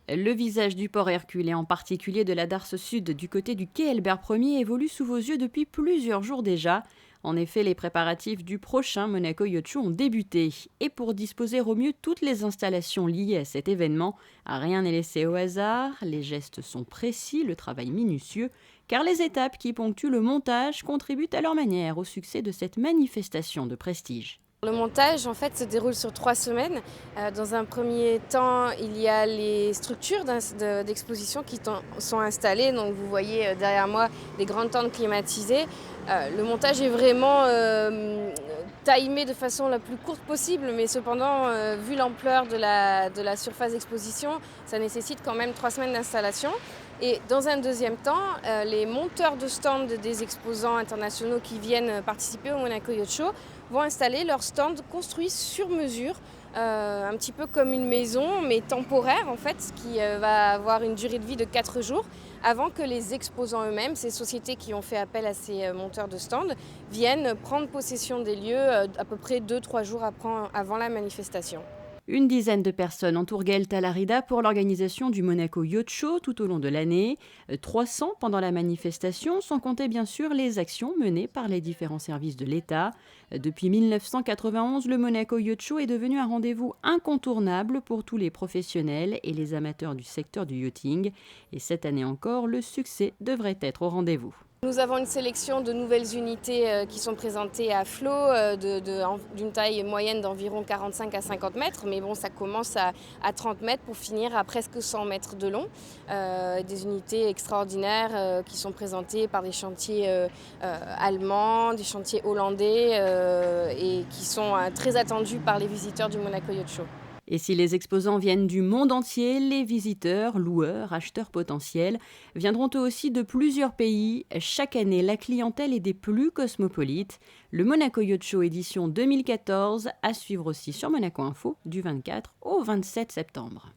Le visage du port Hercule et en particulier de la darse sud du côté du quai Albert Ier évolue sous vos yeux depuis plusieurs jours déjà. En effet, les préparatifs du prochain Monaco Yacht Show ont débuté. Et pour disposer au mieux toutes les installations liées à cet événement, rien n'est laissé au hasard, les gestes sont précis, le travail minutieux, car les étapes qui ponctuent le montage contribuent à leur manière au succès de cette manifestation de prestige. Le montage en fait se déroule sur 3 semaines. Dans un premier temps, il y a les structures d'exposition qui sont installées. Donc vous voyez derrière moi des grandes tentes climatisées. Le montage est vraiment timé de façon la plus courte possible, mais cependant, vu l'ampleur de la surface d'exposition, ça nécessite quand même 3 semaines d'installation. Et dans un deuxième temps, les monteurs de stands des exposants internationaux qui viennent participer au Monaco Yacht Show vont installer leur stand construit sur mesure, un petit peu comme une maison, mais temporaire en fait, qui va avoir une durée de vie de 4 jours, avant que les exposants eux-mêmes, ces sociétés qui ont fait appel à ces monteurs de stand, viennent prendre possession des lieux à peu près 2-3 jours avant la manifestation. Une dizaine de personnes entourent Gaël Talarida pour l'organisation du Monaco Yacht Show tout au long de l'année. 300 pendant la manifestation, sans compter bien sûr les actions menées par les différents services de l'État. Depuis 1991, le Monaco Yacht Show est devenu un rendez-vous incontournable pour tous les professionnels et les amateurs du secteur du yachting. Et cette année encore, le succès devrait être au rendez-vous. Nous avons une sélection de nouvelles unités qui sont présentées à flot d'une taille moyenne d'environ 45 à 50 mètres, mais bon, ça commence à 30 mètres pour finir à presque 100 mètres de long. Des unités extraordinaires qui sont présentées par des chantiers allemands, des chantiers hollandais et qui sont très attendus par les visiteurs du Monaco Yacht Show. Et si les exposants viennent du monde entier, les visiteurs, loueurs, acheteurs potentiels viendront eux aussi de plusieurs pays. Chaque année, la clientèle est des plus cosmopolites. Le Monaco Yacht Show édition 2014 à suivre aussi sur Monaco Info du 24 au 27 septembre.